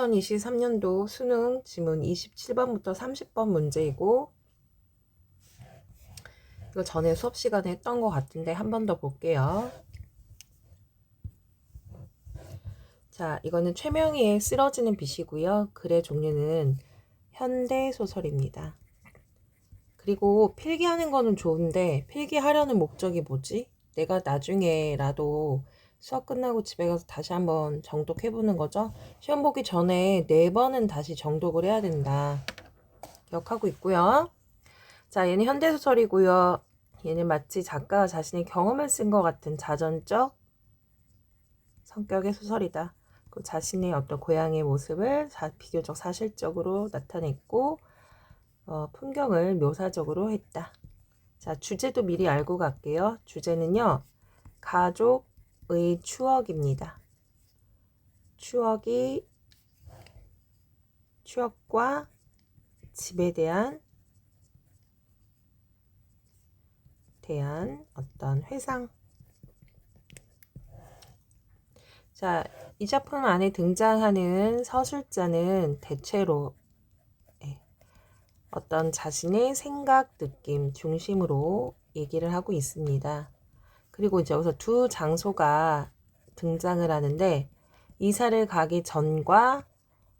2023년도 수능 지문 27번부터 30번 문제이고, 이거 전에 수업 시간에 했던 것 같은데 한 번 더 볼게요. 자, 이거는 최명희의 쓰러지는 빛이고요. 글의 종류는 현대소설입니다. 그리고 필기하는 거는 좋은데 필기하려는 목적이 뭐지? 내가 나중에라도 수업 끝나고 집에 가서 다시 한번 정독해보는 거죠. 시험 보기 전에 4번은 다시 정독을 해야 된다. 기억하고 있고요. 자, 얘는 현대소설이고요. 얘는 마치 작가가 자신의 경험을 쓴 것 같은 자전적 성격의 소설이다. 그 자신의 어떤 고향의 모습을 비교적 사실적으로 나타냈고 풍경을 묘사적으로 했다. 자, 주제도 미리 알고 갈게요. 주제는요, 가족의 추억입니다. 추억과 집에 대한 어떤 회상. 자, 이 작품 안에 등장하는 서술자는 대체로 어떤 자신의 생각, 느낌 중심으로 얘기를 하고 있습니다. 그리고 이제 여기서 두 장소가 등장을 하는데, 이사를 가기 전과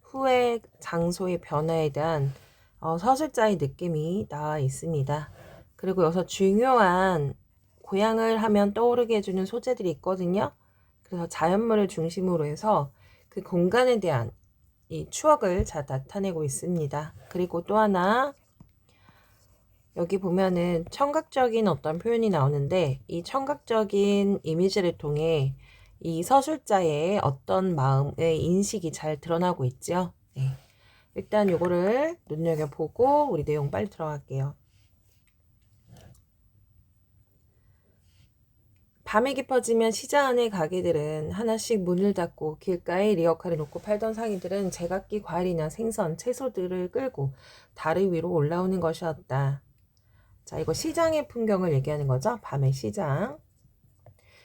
후의 장소의 변화에 대한 서술자의 느낌이 나와 있습니다. 그리고 여기서 중요한 고향을 하면 떠오르게 해주는 소재들이 있거든요. 그래서 자연물을 중심으로 해서 그 공간에 대한 이 추억을 잘 나타내고 있습니다. 그리고 또 하나, 여기 보면은 청각적인 어떤 표현이 나오는데, 이 청각적인 이미지를 통해 이 서술자의 어떤 마음의 인식이 잘 드러나고 있죠. 네. 일단 요거를 눈여겨보고 우리 내용 빨리 들어갈게요. 밤이 깊어지면 시장 안의 가게들은 하나씩 문을 닫고 길가에 리어카를 놓고 팔던 상인들은 제각기 과일이나 생선, 채소들을 끌고 다리 위로 올라오는 것이었다. 자, 이거 시장의 풍경을 얘기하는 거죠. 밤의 시장.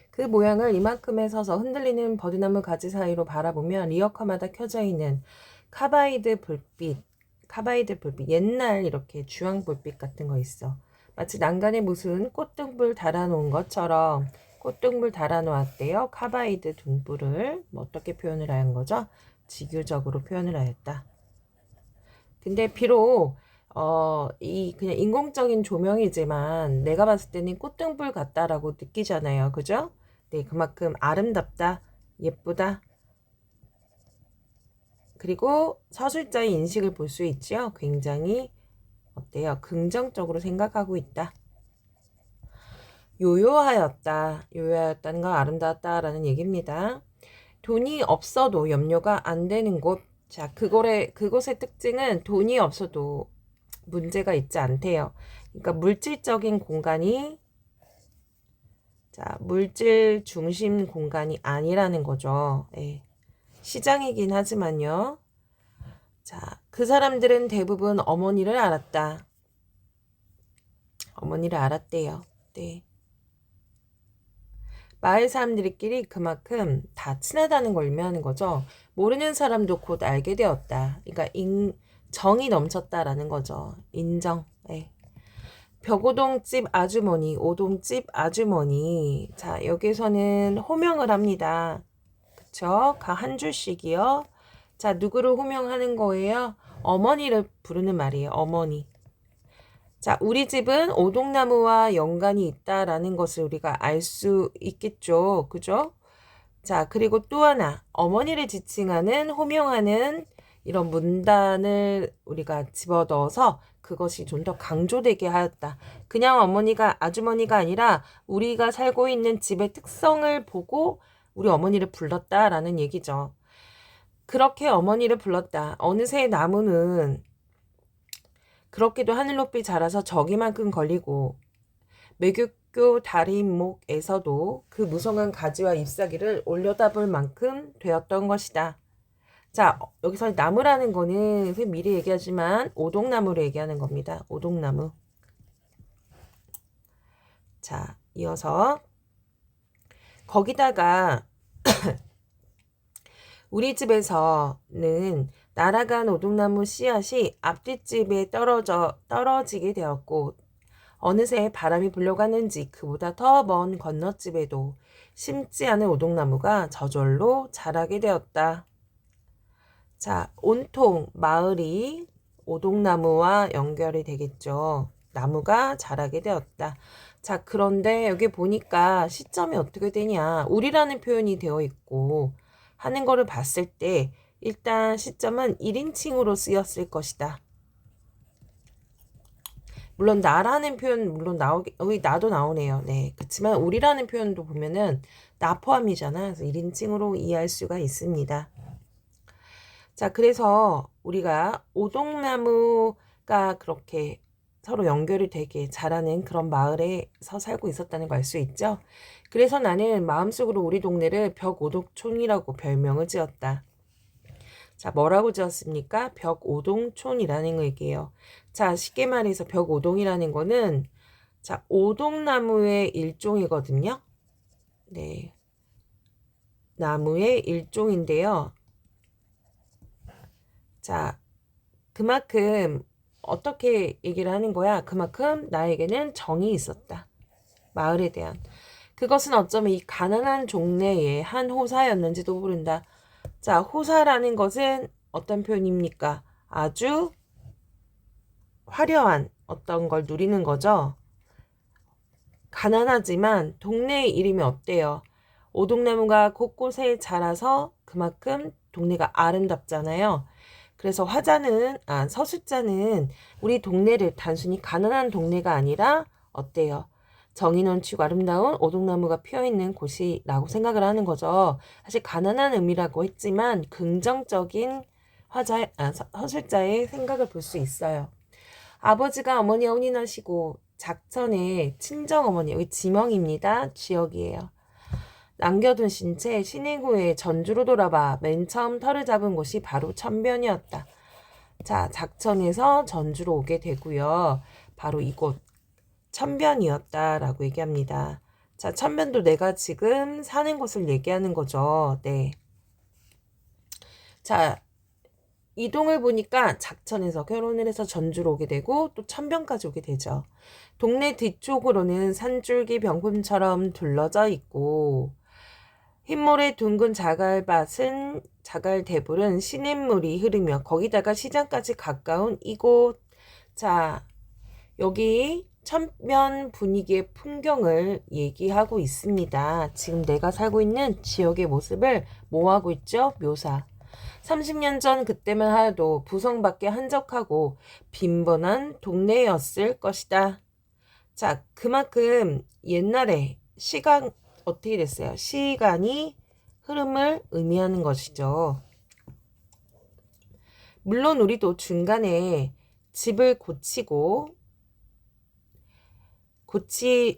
그 모양을 이만큼에 서서 흔들리는 버드나무 가지 사이로 바라보면 리어카마다 켜져 있는 카바이드 불빛, 옛날 이렇게 주황 불빛 같은 거 있어. 마치 난간에 무슨 꽃등불 달아놓은 것처럼 꽃등불 달아놓았대요. 카바이드 등불을 어떻게 표현을 한 거죠? 직유적으로 표현을 하였다. 근데 비록 이 그냥 인공적인 조명이지만 내가 봤을 때는 꽃등불 같다라고 느끼잖아요. 그죠? 네, 그만큼 아름답다, 예쁘다. 그리고 서술자의 인식을 볼 수 있죠. 굉장히 어때요? 긍정적으로 생각하고 있다. 요요하였다는 건 아름다웠다라는 얘기입니다. 돈이 없어도 염려가 안 되는 곳. 자, 그곳의 특징은 돈이 없어도 문제가 있지 않대요. 그러니까 물질적인 공간이, 자, 물질 중심 공간이 아니라는 거죠. 예. 시장이긴 하지만요. 자, 그 사람들은 대부분 어머니를 알았다. 어머니를 알았대요. 네. 마을 사람들끼리 그만큼 다 친하다는 걸 의미하는 거죠. 모르는 사람도 곧 알게 되었다. 그러니까 정이 넘쳤다라는 거죠. 인정. 네. 벽오동집 아주머니, 오동집 아주머니. 자, 여기서는 호명을 합니다. 그쵸? 한 줄씩이요. 자, 누구를 호명하는 거예요? 어머니를 부르는 말이에요. 어머니. 자, 우리 집은 오동나무와 연관이 있다라는 것을 우리가 알 수 있겠죠. 그죠? 자, 그리고 또 하나, 어머니를 지칭하는, 호명하는 이런 문단을 우리가 집어넣어서 그것이 좀 더 강조되게 하였다. 그냥 어머니가, 아주머니가 아니라 우리가 살고 있는 집의 특성을 보고 우리 어머니를 불렀다라는 얘기죠. 그렇게 어머니를 불렀다. 어느새 나무는 그렇게도 하늘 높이 자라서 저기만큼 걸리고 매교교 다리목에서도 그 무성한 가지와 잎사귀를 올려다볼 만큼 되었던 것이다. 자, 여기서 나무라는 거는 미리 얘기하지만 오동나무를 얘기하는 겁니다. 오동나무. 자, 이어서 거기다가 우리 집에서는 날아간 오동나무 씨앗이 앞뒷집에 떨어지게 되었고 어느새 바람이 불려갔는지 그보다 더 먼 건너집에도 심지 않은 오동나무가 저절로 자라게 되었다. 자, 온통 마을이 오동나무와 연결이 되겠죠. 나무가 자라게 되었다. 자, 그런데 여기 보니까 시점이 어떻게 되냐. 우리라는 표현이 되어 있고 하는 거를 봤을 때 일단 시점은 1인칭으로 쓰였을 것이다. 물론 나라는 표현 물론 여기 나도 나오네요. 네. 그렇지만 우리라는 표현도 보면은 나 포함이잖아. 그래서 1인칭으로 이해할 수가 있습니다. 자, 그래서 우리가 오동나무가 그렇게 서로 연결이 되게 자라는 그런 마을에서 살고 있었다는 걸 알 수 있죠. 그래서 나는 마음속으로 우리 동네를 벽오동촌이라고 별명을 지었다. 자, 뭐라고 지었습니까? 벽오동촌이라는 얘기예요. 자, 쉽게 말해서 벽오동이라는 거는 자, 오동나무의 일종이거든요. 네. 나무의 일종인데요. 자, 그만큼 어떻게 얘기를 하는 거야? 그만큼 나에게는 정이 있었다. 마을에 대한. 그것은 어쩌면 이 가난한 종래의 한 호사였는지도 모른다. 자, 호사라는 것은 어떤 표현입니까? 아주 화려한 어떤 걸 누리는 거죠. 가난하지만 동네의 이름이 어때요? 오동나무가 곳곳에 자라서 그만큼 동네가 아름답잖아요. 그래서 서술자는 우리 동네를 단순히 가난한 동네가 아니라 어때요? 정이 넘치고 아름다운 오동나무가 피어있는 곳이라고 생각을 하는 거죠. 사실 가난한 의미라고 했지만 긍정적인 서술자의 생각을 볼 수 있어요. 아버지가 어머니와 혼인하시고 작천의 친정어머니, 여기 지명입니다. 지역이에요. 남겨두신 채 신행 후에 전주로 돌아봐 맨 처음 터를 잡은 곳이 바로 천변이었다. 자, 작천에서 전주로 오게 되고요. 바로 이곳 천변이었다라고 얘기합니다. 자, 천변도 내가 지금 사는 곳을 얘기하는 거죠. 네. 자, 이동을 보니까 작천에서 결혼을 해서 전주로 오게 되고 또 천변까지 오게 되죠. 동네 뒤쪽으로는 산줄기 병풍처럼 둘러져 있고 흰모래 둥근 자갈대불은 시냇물이 흐르며 거기다가 시장까지 가까운 이곳. 자, 여기 천변 분위기의 풍경을 얘기하고 있습니다. 지금 내가 살고 있는 지역의 모습을 뭐하고 있죠? 묘사. 30년 전 그때만 하여도 부성밖에 한적하고 빈번한 동네였을 것이다. 자, 그만큼 옛날에 시간 어떻게 됐어요? 시간이 흐름을 의미하는 것이죠. 물론 우리도 중간에 집을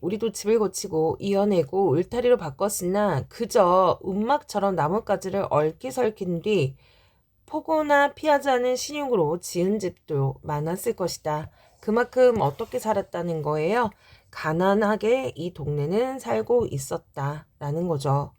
우리도 집을 고치고 이어내고 울타리로 바꿨으나 그저 움막처럼 나뭇가지를 얽히설킨 뒤 포고나 피하지 않은 신용으로 지은 집도 많았을 것이다. 그만큼 어떻게 살았다는 거예요? 가난하게 이 동네는 살고 있었다라는 거죠.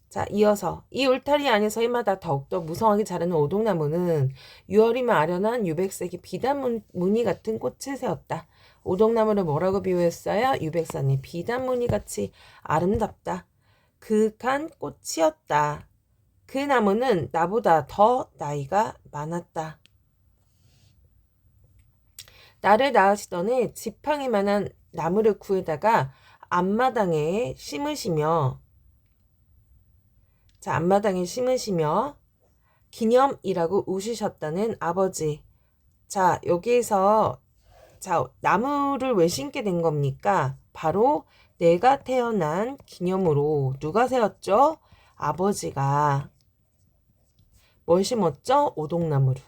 자, 이어서 이 울타리 안에서 해마다 더욱더 무성하게 자라는 오동나무는 6월이면 아련한 유백색의 비단 무늬 같은 꽃을 세웠다. 오동나무를 뭐라고 비유했어요? 유백산의 비단 무늬같이 아름답다. 그윽한 꽃이었다. 그 나무는 나보다 더 나이가 많았다. 나를 낳으시던 해 지팡이만한 나무를 구해다가 앞마당에 심으시며 기념이라고 우시셨다는 아버지. 자, 여기에서 나무를 왜 심게 된 겁니까? 바로 내가 태어난 기념으로 누가 세웠죠? 아버지가 뭘 심었죠? 오동나무를.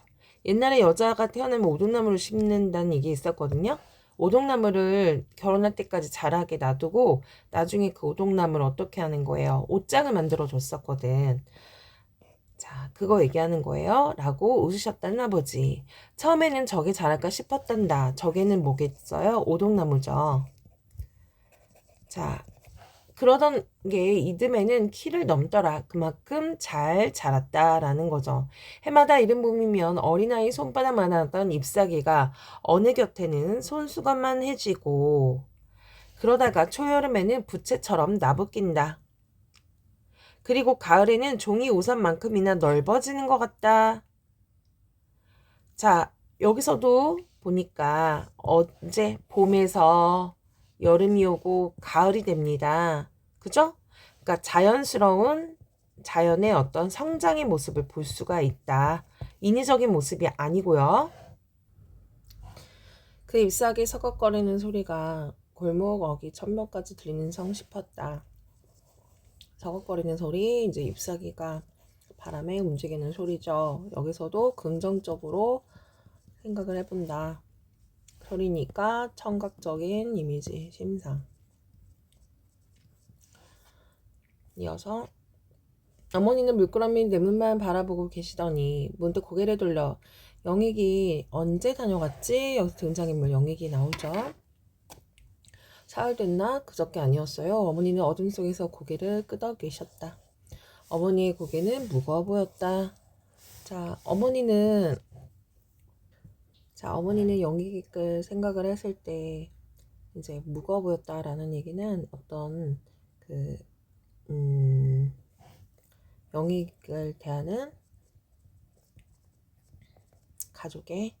옛날에 여자가 태어나면 오동나무를 심는다는 얘기 있었거든요. 오동나무를 결혼할 때까지 자라게 놔두고 나중에 그 오동나무를 어떻게 하는 거예요? 옷장을 만들어 줬었거든. 자, 그거 얘기하는 거예요. 라고 웃으셨다는 아버지. 처음에는 저게 자랄까 싶었단다. 저게는 뭐겠어요? 오동나무죠. 자, 그러던 게 이듬해는 키를 넘더라. 그만큼 잘 자랐다라는 거죠. 해마다 이른 봄이면 어린아이 손바닥만하던 잎사귀가 어느 곁에는 손수건만 해지고 그러다가 초여름에는 부채처럼 나부낀다. 그리고 가을에는 종이 우산만큼이나 넓어지는 것 같다. 자, 여기서도 보니까 어제 봄에서 여름이 오고 가을이 됩니다. 그죠? 그러니까 자연스러운 자연의 어떤 성장의 모습을 볼 수가 있다. 인위적인 모습이 아니고요. 그 잎사귀 서걱거리는 소리가 골목 어귀 천면까지 들리는 성 싶었다. 서걱거리는 소리, 이제 잎사귀가 바람에 움직이는 소리죠. 여기서도 긍정적으로 생각을 해본다. 소리니까 청각적인 이미지, 심상. 이어서 어머니는 물끄러미 내 문만 바라보고 계시더니 문득 고개를 돌려 영익이 언제 다녀갔지? 여기서 등장인물 영익이 나오죠. 사흘 됐나? 그저께 아니었어요. 어머니는 어둠 속에서 고개를 끄덕이셨다. 어머니의 고개는 무거워 보였다. 자, 어머니는 영익을 생각을 했을 때 이제 무거워 보였다라는 얘기는 어떤 그 영익을 대하는 가족의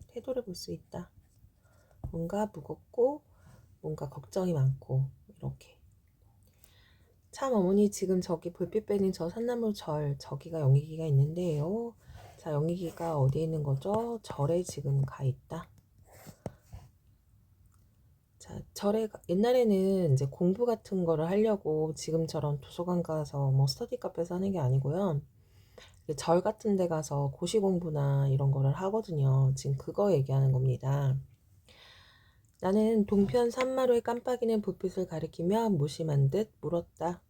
태도를 볼 수 있다. 뭔가 무겁고 뭔가 걱정이 많고 이렇게. 참 어머니 지금 저기 불빛 빼는 저 산나무 절 저기가 영익이가 있는데요. 자, 영익이가 어디에 있는 거죠? 절에 지금 가 있다. 자, 절에 옛날에는 이제 공부 같은 거를 하려고 지금처럼 도서관 가서 뭐 스터디 카페에서 하는 게 아니고요. 절 같은 데 가서 고시 공부나 이런 거를 하거든요. 지금 그거 얘기하는 겁니다. 나는 동편 산마루에 깜빡이는 불빛을 가리키며 무심한 듯 물었다.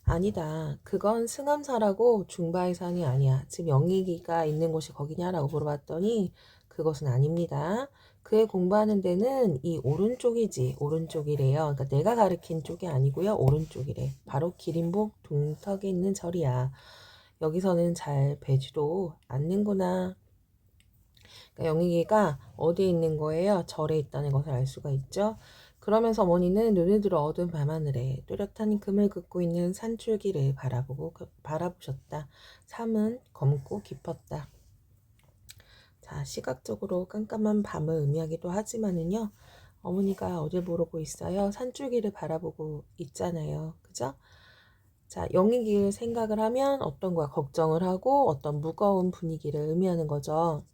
아니다. 그건 승암사라고 중바의 산이 아니야. 지금 영익이가 있는 곳이 거기냐라고 물어봤더니 그것은 아닙니다. 그애 공부하는 데는 이 오른쪽이지. 오른쪽이래요. 그러니까 내가 가리킨 쪽이 아니고요. 오른쪽이래. 바로 기린복 동턱에 있는 절이야. 여기서는 잘 배지도 않는구나. 그러니까 영익이가 어디에 있는 거예요? 절에 있다는 것을 알 수가 있죠. 그러면서 어머니는 눈을 들어 어두운 밤하늘에 뚜렷한 금을 긋고 있는 산줄기를 바라보셨다. 삶은 검고 깊었다. 자, 시각적으로 깜깜한 밤을 의미하기도 하지만은요. 어머니가 어딜 보고 있어요? 산줄기를 바라보고 있잖아요. 그죠? 자, 영익이를 생각을 하면 어떤 거야? 걱정을 하고 어떤 무거운 분위기를 의미하는 거죠.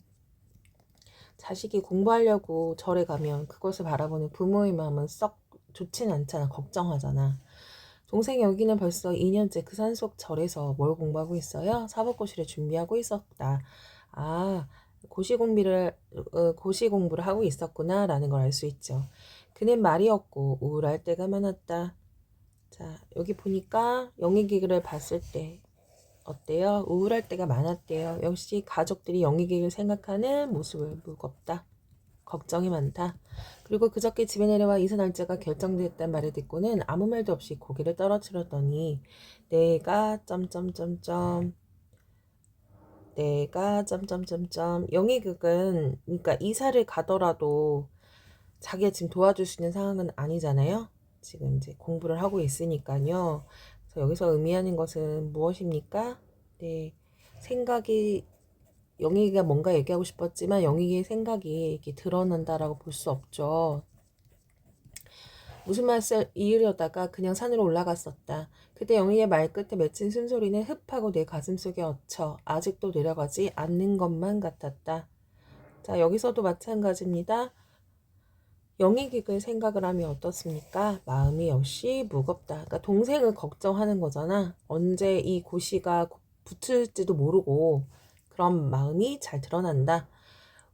자식이 공부하려고 절에 가면 그것을 바라보는 부모의 마음은 썩 좋진 않잖아. 걱정하잖아. 동생 여기는 벌써 2년째 그 산속 절에서 뭘 공부하고 있어요? 사법고시를 준비하고 있었다. 아, 고시 공부를 하고 있었구나 라는 걸 알 수 있죠. 그는 말이 없고 우울할 때가 많았다. 자, 여기 보니까 영희기를 봤을 때 어때요? 우울할 때가 많았대요. 역시 가족들이 영희기를 생각하는 모습을 무겁다. 걱정이 많다. 그리고 그저께 집에 내려와 이사 날짜가 결정됐단 말을 듣고는 아무 말도 없이 고개를 떨어뜨렸더니 내가 점점점점 영희극은 그러니까 이사를 가더라도 자기가 지금 도와줄 수 있는 상황은 아니잖아요. 지금 이제 공부를 하고 있으니까요. 그래서 여기서 의미하는 것은 무엇입니까? 네, 생각이 영희가 뭔가 얘기하고 싶었지만 영희의 생각이 이렇게 드러난다라고 볼 수 없죠. 무슨 말을 이으려다가 그냥 산으로 올라갔었다. 그때 영희의 말끝에 맺힌 숨소리는 흡하고 내 가슴속에 얹혀 아직도 내려가지 않는 것만 같았다. 자, 여기서도 마찬가지입니다. 영희객을 생각을 하면 어떻습니까? 마음이 역시 무겁다. 그러니까 동생을 걱정하는 거잖아. 언제 이 고시가 붙을지도 모르고 그런 마음이 잘 드러난다.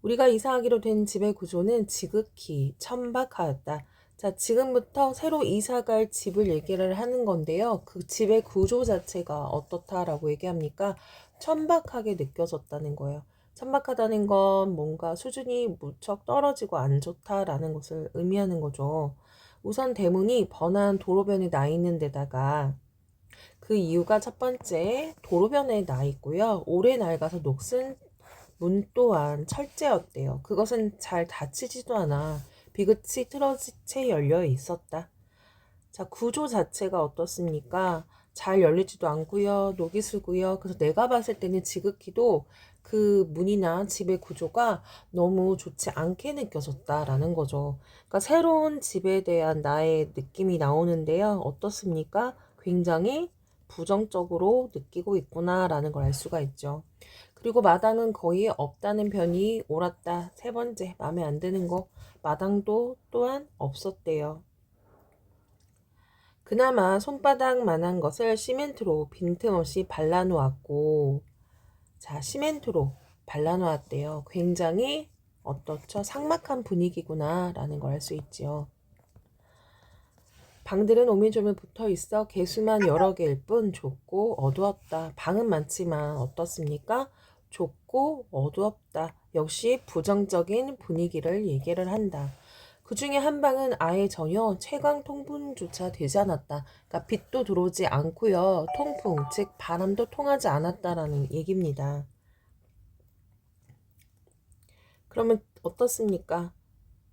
우리가 이사하기로 된 집의 구조는 지극히 천박하였다. 자, 지금부터 새로 이사갈 집을 얘기를 하는 건데요. 그 집의 구조 자체가 어떻다라고 얘기합니까? 천박하게 느껴졌다는 거예요. 천박하다는 건 뭔가 수준이 무척 떨어지고 안 좋다라는 것을 의미하는 거죠. 우선 대문이 번화한 도로변에 나 있는 데다가 그 이유가 첫 번째 도로변에 나 있고요. 오래 낡아서 녹슨 문 또한 철제였대요. 그것은 잘 닫히지도 않아 비긋이 틀어진 채 열려 있었다. 자, 구조 자체가 어떻습니까? 잘 열리지도 않고요. 녹이 슬고요. 그래서 내가 봤을 때는 지극히도 그 문이나 집의 구조가 너무 좋지 않게 느껴졌다라는 거죠. 그러니까 새로운 집에 대한 나의 느낌이 나오는데요. 어떻습니까? 굉장히 부정적으로 느끼고 있구나라는 걸 알 수가 있죠. 그리고 마당은 거의 없다는 편이 옳았다. 세 번째, 마음에 안 드는 거. 마당도 또한 없었대요. 그나마 손바닥만한 것을 시멘트로 빈틈없이 발라놓았고, 자, 시멘트로 발라놓았대요. 굉장히 어떻죠? 삭막한 분위기구나 라는 걸 알 수 있지요. 방들은 오밀조밀 붙어 있어 개수만 여러 개일 뿐 좁고 어두웠다. 방은 많지만 어떻습니까? 좁고 어두웠다. 역시 부정적인 분위기를 얘기를 한다. 그 중에 한 방은 아예 전혀 채광 통풍조차 되지 않았다. 그러니까 빛도 들어오지 않고요. 통풍, 즉 바람도 통하지 않았다라는 얘기입니다. 그러면 어떻습니까?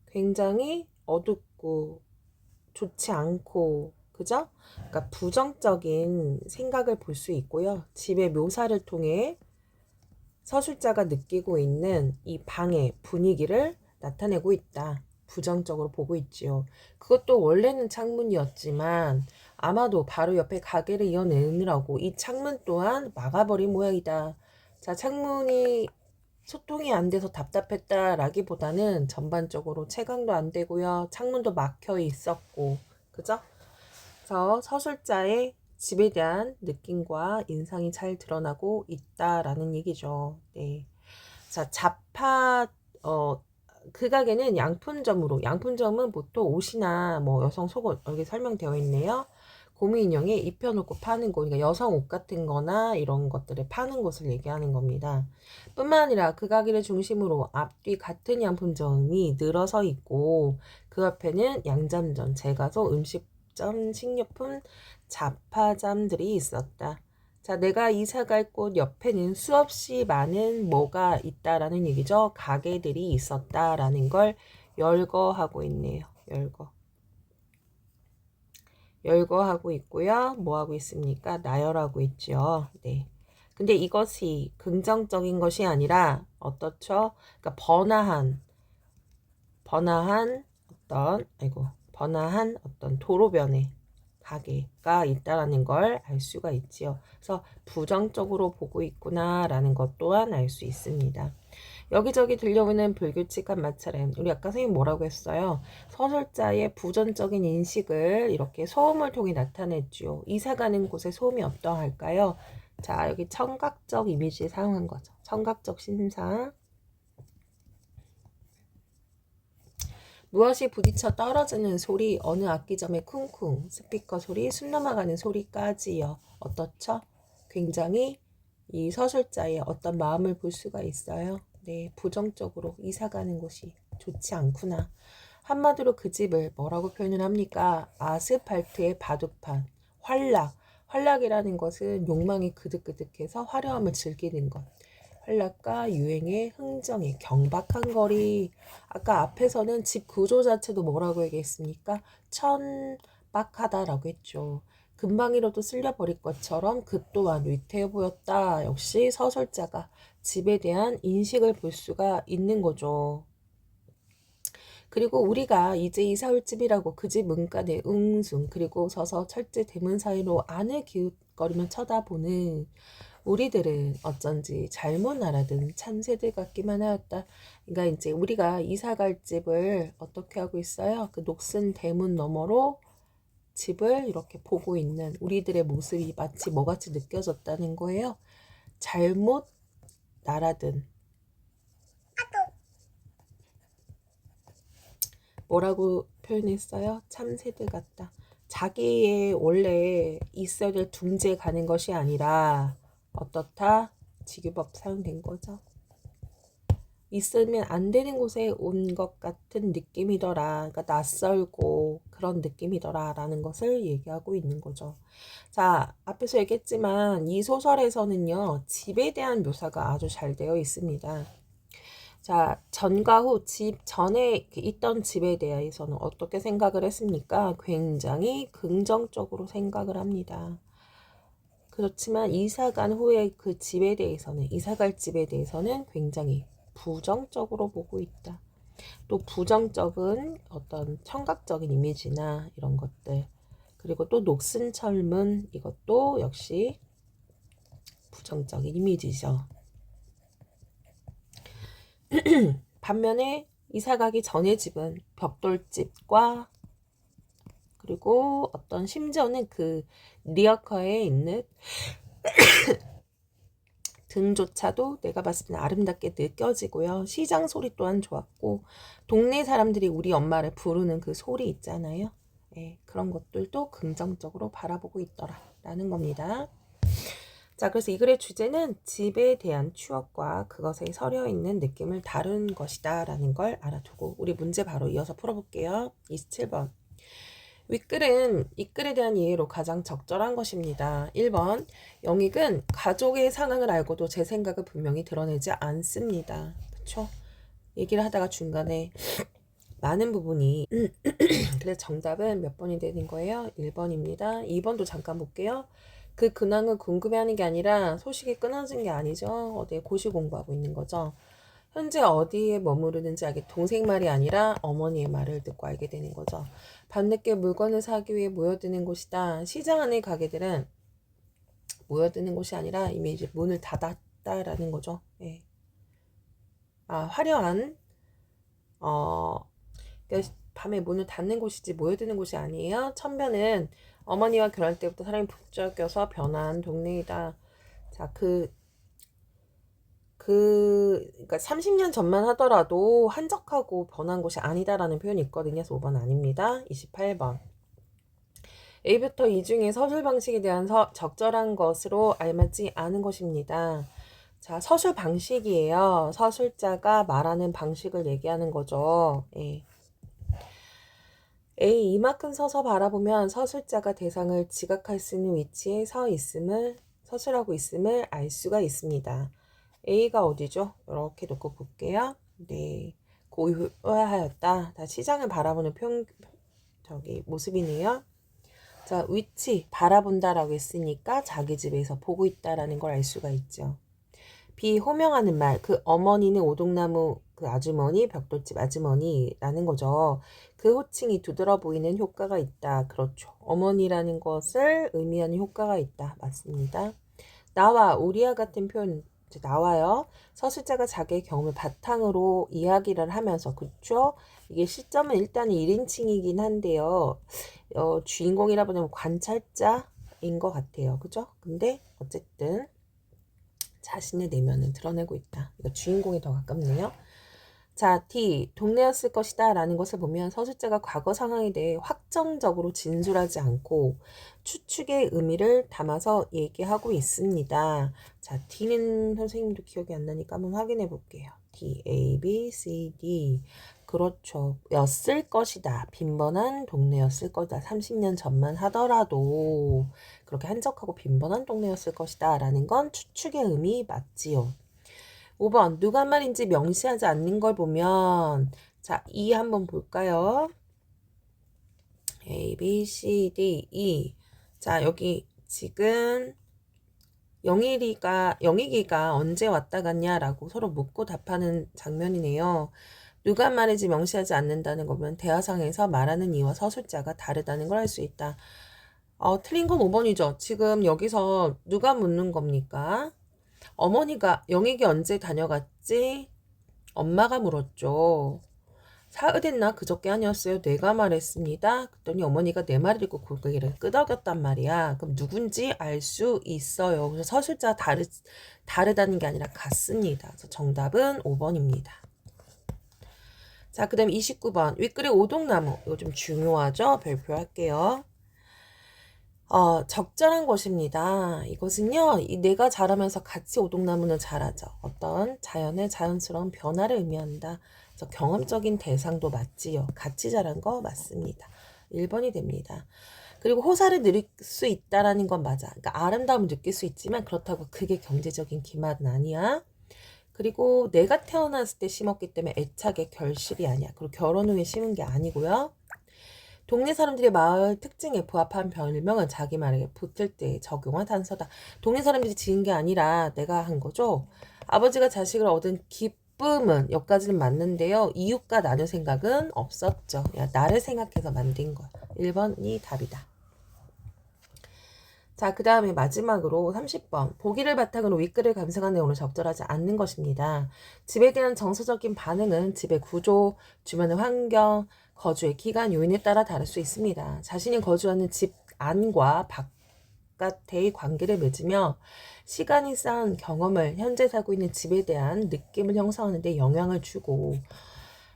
굉장히 어둡고 좋지 않고, 그죠? 그러니까 부정적인 생각을 볼 수 있고요. 집의 묘사를 통해 서술자가 느끼고 있는 이 방의 분위기를 나타내고 있다. 부정적으로 보고 있지요. 그것도 원래는 창문이었지만 아마도 바로 옆에 가게를 이어내느라고 이 창문 또한 막아버린 모양이다. 자, 창문이 소통이 안 돼서 답답했다라기보다는 전반적으로 채광도 안 되고요. 창문도 막혀 있었고, 그죠? 그래서 서술자의 집에 대한 느낌과 인상이 잘 드러나고 있다라는 얘기죠. 네. 자, 그 가게는 양품점으로, 양품점은 보통 옷이나 뭐 여성 속옷, 여기 설명되어 있네요. 고무 인형에 입혀놓고 파는 곳, 그러니까 여성 옷 같은 거나 이런 것들을 파는 곳을 얘기하는 겁니다. 뿐만 아니라 그 가게를 중심으로 앞뒤 같은 양품점이 늘어서 있고, 그 옆에는 양잠점, 제과소, 음식점, 식료품, 잡화점들이 있었다. 자, 내가 이사 갈 곳 옆에는 수없이 많은 뭐가 있다라는 얘기죠. 가게들이 있었다라는 걸 열거하고 있네요. 열거하고 있고요. 뭐 하고 있습니까? 나열하고 있죠. 네. 근데 이것이 긍정적인 것이 아니라 어떻죠? 그러니까 번화한 어떤 도로변에 가게가 있다라는 걸 알 수가 있지요. 그래서 부정적으로 보고 있구나라는 것 또한 알 수 있습니다. 여기저기 들려오는 불규칙한 마찰은 우리 아까 선생님 뭐라고 했어요? 서술자의 부정적인 인식을 이렇게 소음을 통해 나타냈죠. 이사 가는 곳에 소음이 어떠할까요? 자, 여기 청각적 이미지 사용한 거죠. 청각적 신상. 무엇이 부딪혀 떨어지는 소리, 어느 악기점의 쿵쿵, 스피커 소리, 숨 넘어가는 소리까지요. 어떻죠? 굉장히 이 서술자의 어떤 마음을 볼 수가 있어요. 네, 부정적으로 이사 가는 곳이 좋지 않구나. 한마디로 그 집을 뭐라고 표현을 합니까? 아스팔트의 바둑판, 활락. 활락이라는 것은 욕망이 그득그득해서 화려함을 즐기는 것. 활락과 유행의 흥정의 경박한 거리. 아까 앞에서는 집 구조 자체도 뭐라고 얘기했습니까? 천박하다라고 했죠. 금방이라도 쓸려버릴 것처럼 그 또한 위태해 보였다. 역시 서술자가 집에 대한 인식을 볼 수가 있는 거죠. 그리고 우리가 이제 이사 올 집이라고 그 집 문간에 웅숭 그리고 서서 철제 대문 사이로 안을 기웃거리며 쳐다보는 우리들은 어쩐지 잘못 알아든 참새들 같기만 하였다. 그러니까 이제 우리가 이사 갈 집을 어떻게 하고 있어요? 그 녹슨 대문 너머로 집을 이렇게 보고 있는 우리들의 모습이 마치 뭐같이 느껴졌다는 거예요. 잘못 알아든 뭐라고 표현했어요? 참새들 같다. 자기의 원래 있어야 될 둥지에 가는 것이 아니라 어떻다? 직유법 사용된 거죠. 있으면 안 되는 곳에 온 것 같은 느낌이더라. 그러니까 낯설고 그런 느낌이더라 라는 것을 얘기하고 있는 거죠. 자, 앞에서 얘기했지만 이 소설에서는요, 집에 대한 묘사가 아주 잘 되어 있습니다. 자, 전과 후 집 전에 있던 집에 대해서는 어떻게 생각을 했습니까? 굉장히 긍정적으로 생각을 합니다. 그렇지만 이사간 후에 그 집에 대해서는, 이사갈 집에 대해서는 굉장히 부정적으로 보고 있다. 또 부정적인 어떤 청각적인 이미지나 이런 것들, 그리고 또 녹슨 철문, 이것도 역시 부정적인 이미지죠. 반면에 이사가기 전의 집은 벽돌집과 그리고 어떤 심지어는 그 리어커에 있는 등조차도 내가 봤을 때는 아름답게 느껴지고요. 시장 소리 또한 좋았고 동네 사람들이 우리 엄마를 부르는 그 소리 있잖아요. 예, 그런 것들도 긍정적으로 바라보고 있더라라는 겁니다. 자, 그래서 이 글의 주제는 집에 대한 추억과 그것에 서려 있는 느낌을 다룬 것이다 라는 걸 알아두고 우리 문제 바로 이어서 풀어볼게요. 27번. 윗글은 이 글에 대한 이해로 가장 적절한 것입니다. 1번. 영익은 가족의 상황을 알고도 제 생각을 분명히 드러내지 않습니다. 그쵸? 얘기를 하다가 중간에 많은 부분이 그래서 정답은 몇 번이 되는 거예요? 1번입니다. 2번도 잠깐 볼게요. 그 근황을 궁금해하는 게 아니라 소식이 끊어진 게 아니죠. 어디에 고시 공부하고 있는 거죠. 현재 어디에 머무르는지 알게 동생 말이 아니라 어머니의 말을 듣고 알게 되는 거죠. 밤늦게 물건을 사기 위해 모여드는 곳이다. 시장 안의 가게들은 모여드는 곳이 아니라 이미 이제 문을 닫았다라는 거죠. 예. 화려한 그러니까 밤에 문을 닫는 곳이지 모여드는 곳이 아니에요. 천변은 어머니와 결혼할 때부터 사람이 북적여서 변한 동네이다. 자, 그러니까 30년 전만 하더라도 한적하고 변한 곳이 아니다라는 표현이 있거든요. 그래서 5번 아닙니다. 28번. A부터 이 중에 서술 방식에 대한 적절한 것으로 알맞지 않은 것입니다. 자, 서술 방식이에요. 서술자가 말하는 방식을 얘기하는 거죠. 예. A. 이만큼 서서 바라보면 서술자가 대상을 지각할 수 있는 위치에 서술하고 있음을 알 수가 있습니다. A가 어디죠? 이렇게 놓고 볼게요. 네. 고요하였다. 다 시장을 바라보는 모습이네요. 자, 위치, 바라본다라고 했으니까 자기 집에서 보고 있다라는 걸 알 수가 있죠. B. 호명하는 말, 그 어머니는 오동나무 그 아주머니, 벽돌집 아주머니라는 거죠. 그 호칭이 두드러 보이는 효과가 있다. 그렇죠. 어머니라는 것을 의미하는 효과가 있다. 맞습니다. 나와, 우리와 같은 표현 나와요. 서술자가 자기의 경험을 바탕으로 이야기를 하면서 그렇죠. 이게 시점은 일단 1인칭이긴 한데요. 주인공이라 보면 관찰자인 것 같아요. 그죠? 근데 어쨌든 자신의 내면을 드러내고 있다. 이거 주인공이 더 가깝네요. 자, D. 동네였을 것이다 라는 것을 보면 서술자가 과거 상황에 대해 확정적으로 진술하지 않고 추측의 의미를 담아서 얘기하고 있습니다. 자, D는 선생님도 기억이 안 나니까 한번 확인해 볼게요. D, A, B, C, D. 그렇죠. 였을 것이다. 빈번한 동네였을 거다. 30년 전만 하더라도 그렇게 한적하고 빈번한 동네였을 것이다 라는 건 추측의 의미 맞지요. 5번 누가 말인지 명시하지 않는 걸 보면 자, E 한번 볼까요? A, B, C, D, E. 자, 여기 지금 영익이가 언제 왔다 갔냐라고 서로 묻고 답하는 장면이네요. 누가 말인지 명시하지 않는다는 거 보면 대화상에서 말하는 이와 서술자가 다르다는 걸 알 수 있다. 틀린 건 5번이죠. 지금 여기서 누가 묻는 겁니까? 어머니가 영익이 언제 다녀갔지? 엄마가 물었죠. 사흘됐나 그저께 아니었어요. 내가 말했습니다. 그랬더니 어머니가 내 말을 읽고 고개를 끄덕였단 말이야. 그럼 누군지 알 수 있어요. 그래서 서술자 다르다는 게 아니라 같습니다. 그래서 정답은 5번입니다. 자, 그 다음 29번. 윗글의 오동나무. 이거 좀 중요하죠? 발표할게요. 적절한 것입니다. 이것은요, 내가 자라면서 같이 오동나무는 자라죠. 어떤 자연의 자연스러운 변화를 의미한다. 그래서 경험적인 대상도 맞지요. 같이 자란 거 맞습니다. 1번이 됩니다. 그리고 호사를 누릴 수 있다라는 건 맞아. 그러니까 아름다움을 느낄 수 있지만 그렇다고 그게 경제적인 기만은 아니야. 그리고 내가 태어났을 때 심었기 때문에 애착의 결실이 아니야. 그리고 결혼 후에 심은 게 아니고요. 동네 사람들의 마을 특징에 부합한 별명은 자기 말에 붙을 때 적용한 단서다. 동네 사람들이 지은 게 아니라 내가 한 거죠. 아버지가 자식을 얻은 기쁨은 여기까지는 맞는데요. 이웃과 나눌 생각은 없었죠. 야, 나를 생각해서 만든 거야. 1번이 답이다. 자, 그 다음에 마지막으로 30번. 보기를 바탕으로 윗글을 감상한 내용은 적절하지 않는 것입니다. 집에 대한 정서적인 반응은 집의 구조, 주변의 환경, 거주의 기간, 요인에 따라 다를 수 있습니다. 자신이 거주하는 집 안과 바깥의 관계를 맺으며 시간이 쌓은 경험을 현재 살고 있는 집에 대한 느낌을 형성하는 데 영향을 주고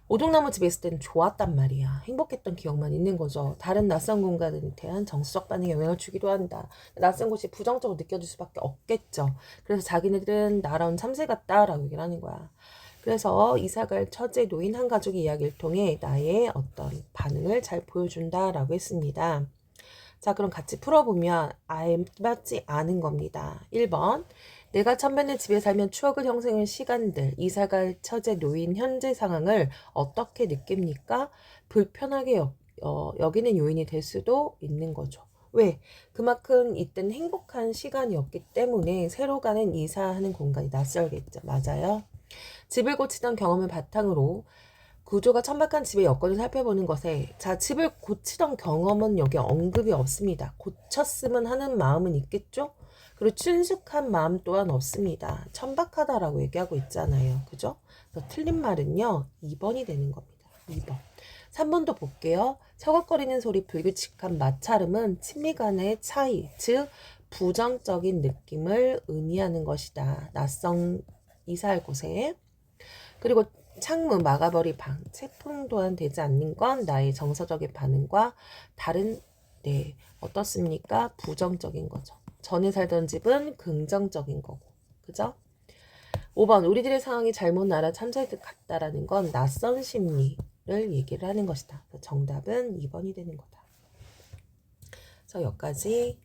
오동나무 집에 있을 때는 좋았단 말이야. 행복했던 기억만 있는 거죠. 다른 낯선 공간에 대한 정서적 반응에 영향을 주기도 한다. 낯선 곳이 부정적으로 느껴질 수밖에 없겠죠. 그래서 자기네들은 날아온 참새 같다라고 얘기를 하는 거야. 그래서 이사갈 처제 노인 한 가족의 이야기를 통해 나의 어떤 반응을 잘 보여준다라고 했습니다. 자, 그럼 같이 풀어보면 알맞지 않은 겁니다. 1번. 내가 천변의 집에 살면 추억을 형성한 시간들, 이사갈 처제 노인 현재 상황을 어떻게 느낍니까? 불편하게 여기는 요인이 될 수도 있는 거죠. 왜? 그만큼 이때는 행복한 시간이었기 때문에 새로 가는 이사하는 공간이 낯설겠죠. 맞아요. 집을 고치던 경험을 바탕으로 구조가 천박한 집의 여건을 살펴보는 것에 집을 고치던 경험은 여기 언급이 없습니다. 고쳤으면 하는 마음은 있겠죠? 그리고 친숙한 마음 또한 없습니다. 천박하다라고 얘기하고 있잖아요. 그죠? 그래서 틀린 말은요. 2번이 되는 겁니다. 2번. 3번도 볼게요. 서걱거리는 소리, 불규칙한 마찰음은 친미 간의 차이, 즉 부정적인 느낌을 의미하는 것이다. 낯선 이사할 곳에. 그리고 창문 막아버리 방, 채풍 또한 되지 않는 건 나의 정서적인 반응과 다른 어떻습니까? 부정적인 거죠. 전에 살던 집은 긍정적인 거고. 그죠? 5번 우리들의 상황이 잘못 나라 참사의 듯 같다라는 건 낯선 심리를 얘기를 하는 것이다. 정답은 2번이 되는 거다. 그래서 여기까지